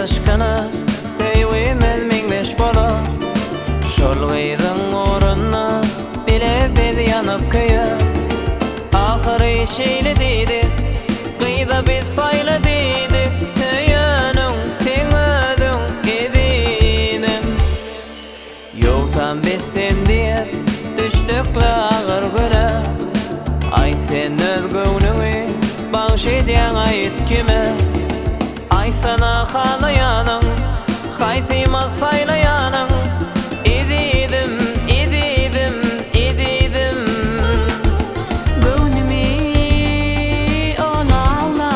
adaşkana Sevimel minleş bola Şol gayrın orunna Bile biz yanıp kıyıp Ahırı şeyle dedik Gıyda biz fayla dedik Söyönün sen ödün edinim Yoksan biz sen deyip Düştükle ağır göre Ay sen öz gönlünü Bağış ediyen ayet kime Ay sana halayanın Haysima saylayanın İdidim, ididim, ididim Gönlümü ola ola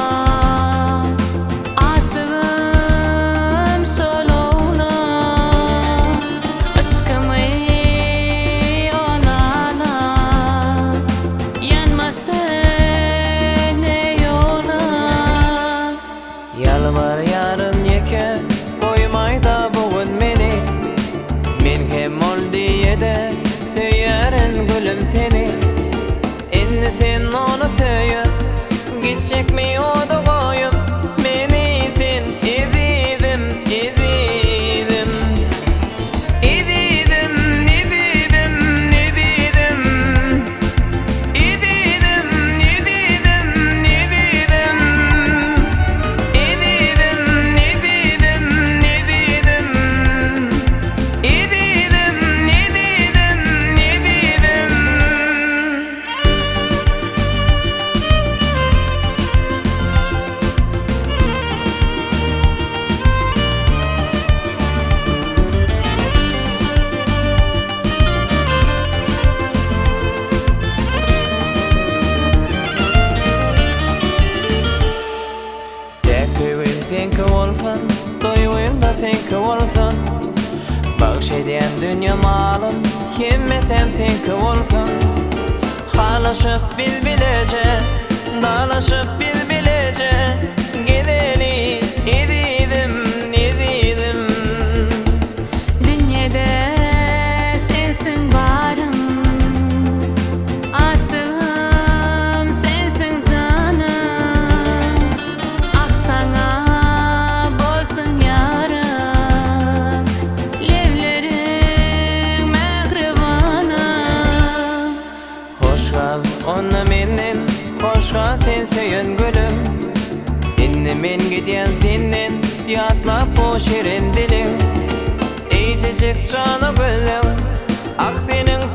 Aşığım şol ola Aşkımı ola ola Yanmasın ne yola Yalvar yarın yeke Koymay da bugün meni Men hem ol diye de Söylerin gülüm seni Inni sen onu söyüp Gidecek mi o da koyup Meni sen ididim, ididim İdidim, ididim, ididim İdidim, ididim, ididim İdidim, ididim, ididim İdidim, ididim, ididim Dertüyüm senki olsun Doyuyum da senki olsun Bağış eden dünya malım Yemmesem senki olsun Halaşıp biz bilece Dalaşıp biz bilece Gideli ididim, ididim Dünyada sensin varım Aşığım sensin canım Aksana bolsun yarım Levlerim mehribanım Hoş kal onna menden Hoş kal sen söyün gülüm Inni men giden senden Yatlap o şirin dilim İyicecik canı gülüm Ak senin